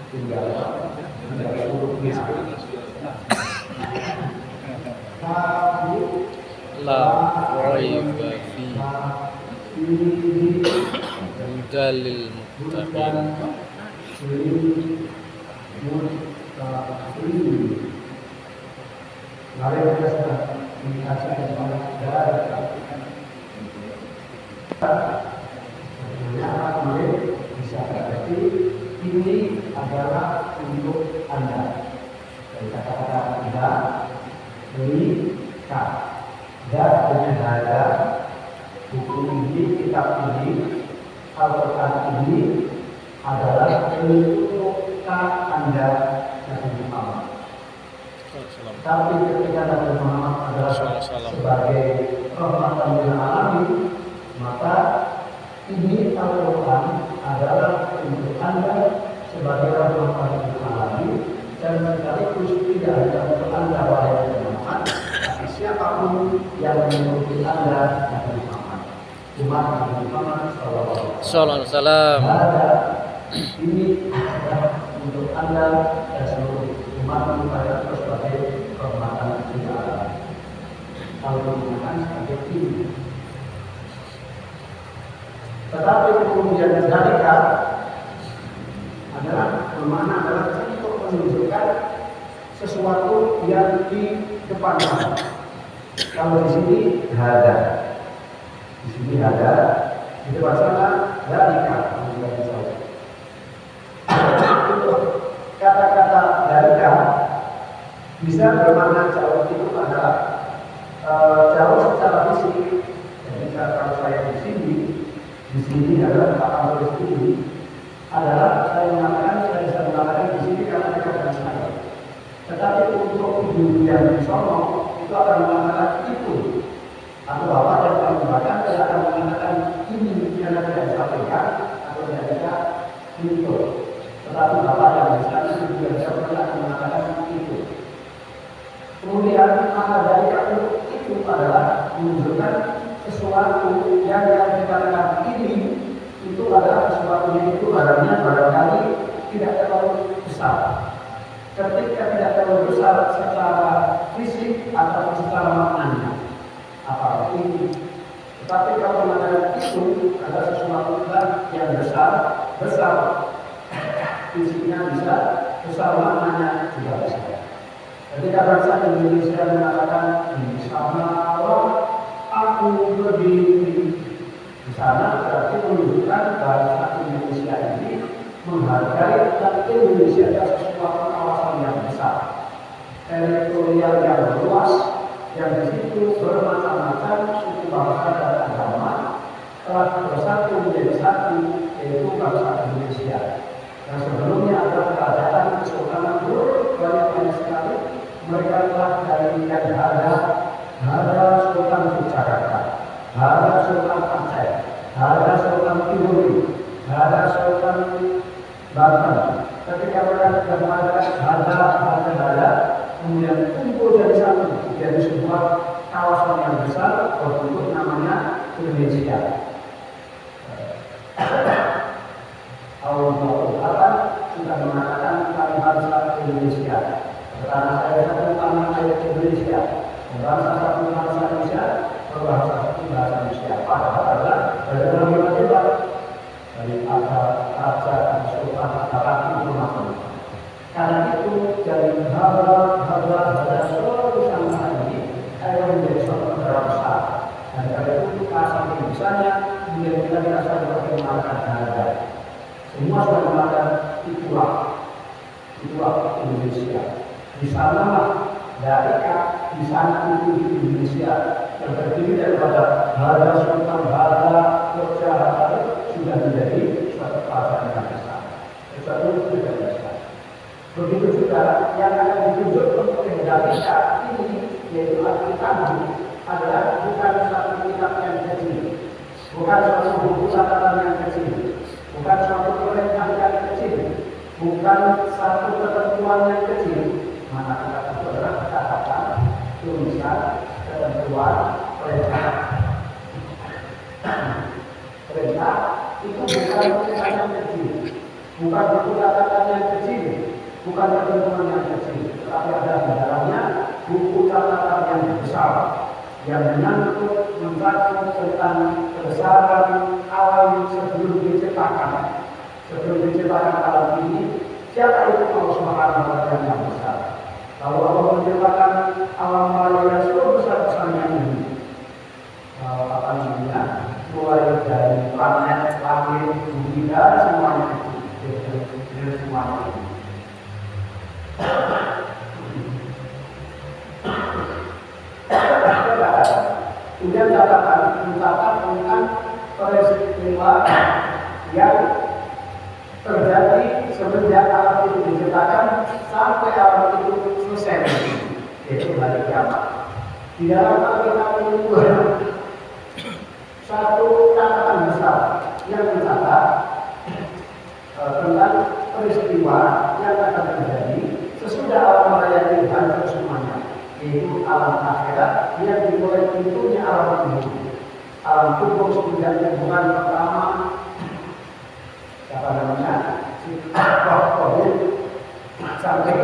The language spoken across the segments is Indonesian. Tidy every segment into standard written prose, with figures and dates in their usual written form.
tinggal menjaga hurufnya. La raiba fi hudal lil muttaqin. Mari kita dikasih kepada bisa berarti ini adalah untuk Anda. Dari kata-kata Anda beri kah dan dengan harga buku ini, kitab ini, Al-Quran ini adalah untuk Anda Nabi Muhammad. Tapi ketika Nabi Muhammad adalah sebagai rahmatan lil alamin, maka ini Al-Quran adalah untuk Anda sebagai rahmatan lil alamin, dan sekaligus tidak hanya untuk Anda wahai Muhammad, tapi siapapun yang mengikuti Anda Nabi Muhammad, umat Nabi Muhammad sallallahu alaihi wasallam. Ini adalah untuk Anda dan seluruh umat Muhammad sebagai rahmatan lil alamin. Kalau digunakan sebagai ini, tetapi kemudian zalika adalah bermakna adalah untuk menunjukkan sesuatu yang di depannya. Kalau di sini ada, di sini ada, di depan sana zalika. Kata-kata zalika bisa bermakna jauh, itu adalah jauh secara fisik. Jadi kalau saya di sini adalah Pak Amrul ini adalah saya mengatakan di sini karena dekat dengan saya. Tetapi untuk ibu yang di sono itu akan mengatakan itu, atau bapak dan pembaca tidak akan mengatakan ini karena tidak disampaikan atau tidak bisa itu. Tetapi bapak yang di sana ibu yang akan mengatakan itu. Kemudian maka dari itu adalah menunjukkan sesuatu yang dikatakan ini itu adalah sesuatu yang itu barangkali tidak terlalu besar. Ketika tidak terlalu besar secara fisik atau secara maknanya, apa ini? Tetapi kalau mengatakan itu adalah sesuatu yang besar fisiknya bisa, besar maknanya juga bisa. Ketika bangsa Indonesia mengatakan di sana aku berdiri di sana, berarti menunjukkan bahasa Indonesia ini menghargai dan Indonesia adalah sesuatu kawasan yang besar, teritorial yang luas, yang di situ bermacam-macam suku bangsa dan agama telah bersatu menjadi satu, yaitu bangsa Indonesia. Yang sebelumnya adalah kerajaan kesultanan banyak sekali. Mereka telah dari yang ada Sultan Yogyakarta, ada Sultan Aceh, ada Sultan Timur, ada Sultan Banten. Ketika mereka sudah mengadakan ada, kemudian kumpul jadi satu, jadi sebuah kawasan yang besar berbentuk namanya Indonesia. Tahun 28 sudah mengatakan kami bangsa Indonesia. Karena saya satu tanah air Indonesia, bangsa satu bangsa Indonesia, berbahasa satu bahasa Indonesia. Padahal adalah dari dalam kita dari raja dan sultan dapat itu masuk. Karena itu dari hal-hal seluruh bangsa ini akan menjadi suatu negara besar. Dan karena itu saking besarnya kemudian kita dirasa bagaimana harga. Semua sudah mengatakan itulah Indonesia. Di sanalah Dalika, di sana itu di Indonesia yang terdiri daripada Hada Sultan Hada Yogyakarta sudah menjadi suatu kerajaan yang besar, suatu negara besar. Begitu juga yang akan ditunjukkan oleh Dalika ini, yaitu Alkitab, adalah bukan satu kitab yang kecil, bukan suatu buku catatan yang kecil, bukan suatu perintah yang kecil, bukan satu ketentuan yang kecil. Mana kita itu adalah catatan, tulisan, ketentuan, perintah. Perintah itu bukan perintah yang kecil. bukan buku catatan yang kecil, bukan ketentuan yang kecil, tetapi ada di dalamnya buku catatan yang besar yang menyangkut mencakup tentang kebesaran alam sebelum diciptakan. Sebelum diciptakan alam ini, siapa itu Allah Subhanahu wa Ta'ala yang besar? Kalau Allah menciptakan alam raya yang cukup besar-besarnya ini, mulai dari planet, langit, bumi, dan semuanya itu, semuanya itu. Kemudian catatan mencatat tentang peristiwa yang terjadi semenjak alam itu diciptakan sampai alam itu selesai, yaitu hari kiamat. Di dalam Alkitab itu satu catatan besar yang mencatat tentang peristiwa yang akan terjadi sesudah alam raya ini hancur semuanya, yaitu alam akhirat yang dimulai pintunya alam kubur. Alam kubur sebenarnya bukan pertama apa namanya COVID sampai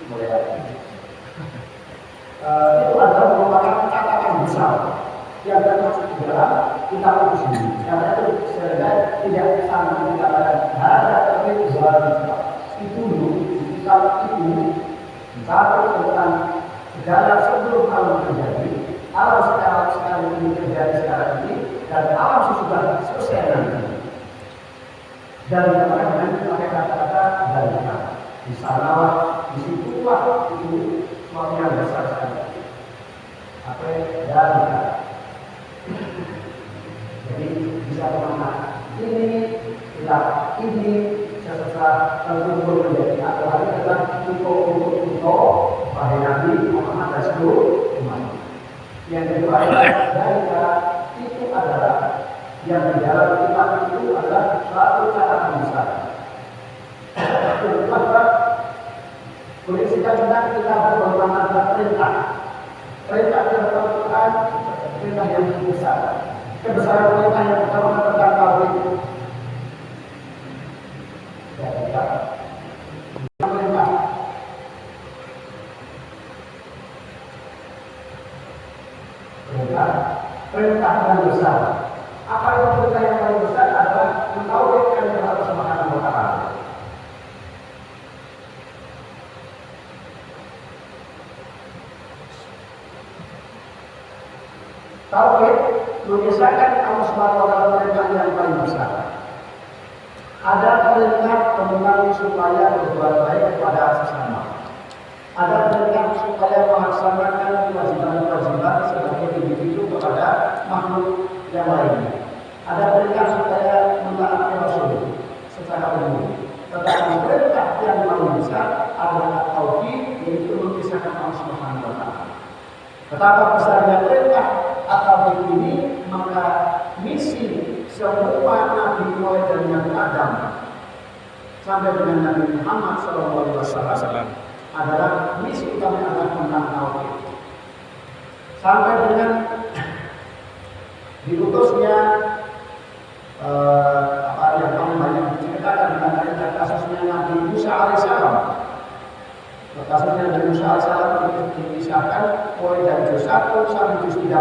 mulai lagi. Itu adalah merupakan catatan besar yang termasuk di dalam kitab itu sendiri. Karena itu sebenarnya tidak sama dikatakan ada tapi itu dulu kitab itu mencatat tentang segala sebelum alam terjadi, alam sekarang ini terjadi sekarang ini, dan alam sesudah selesai nanti. Dan dengan pakai kata-kata dalika. Di sana, di situlah itu suatu yang besar sekali. Apa dalika? Jadi bisa bermakna ini sesuatu terkumpul menjadi atau hari adalah untuk pada Nabi Muhammad dan seluruh umat. Yang kedua dalika itu adalah yang di dalam kitab itu adalah suatu catatan besar. Kedua, boleh kita tentang kita bermakna perintah. Perintah yang Al-Quran, perintah yang besar. Kebesaran perintah yang pertama tentang tauhid. Perintah yang besar. Apa itu perintah yang paling besar adalah mentauhidkan Allah Subhanahu wa Ta'ala. Tauhid mengisahkan Allah Subhanahu wa Ta'ala perintah yang paling besar. Ada perintah tentang supaya berbuat baik kepada sesama. Ada perintah supaya melaksanakan kewajiban-kewajiban sebagai individu kepada makhluk yang lainnya. Ada perintah supaya mentaati Rasul secara umum. Tetapi perintah yang paling besar adalah tauhid, yaitu mengisahkan Allah Subhanahu wa Ta'ala. Betapa besarnya perintah tauhid ini, maka misi semua nabi mulai dari Nabi Adam sampai dengan Nabi Muhammad SAW adalah misi utama adalah tentang tauhid. Sampai dengan diutusnya apa yang paling banyak diceritakan tentang kasusnya Nabi Musa alaihissalam. Kasusnya Nabi Musa alaihissalam itu dikisahkan mulai dari juz 1 sampai juz 30.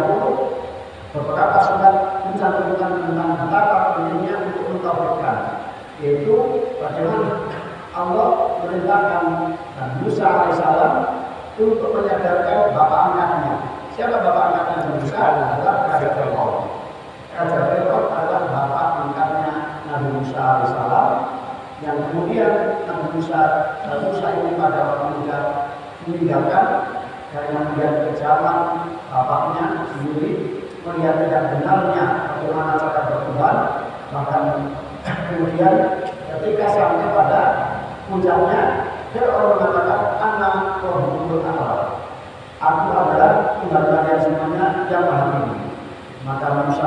Beberapa surat mencantumkan tentang betapa pentingnya untuk mentauhidkan, yaitu bagaimana Allah memerintahkan Nabi Musa alaihissalam untuk menyadarkan bapak angkatnya. Siapa bapak angkatnya Nabi Musa? Adalah Raja Fir'aun. Raja Fir'aun adalah bapak angkatnya Nabi Musa alaihissalam, yang kemudian Nabi Musa ini pada waktu muda meninggalkan karena melihat kejaman bapaknya sendiri, melihat tidak benarnya bagaimana cara bertuhan, bahkan kemudian ketika sampai pada puncaknya, Fir'aun mengatakan anak Rabbul A'la. Aku adalah Tuhan kalian semuanya yang maha tinggi. Maka Musa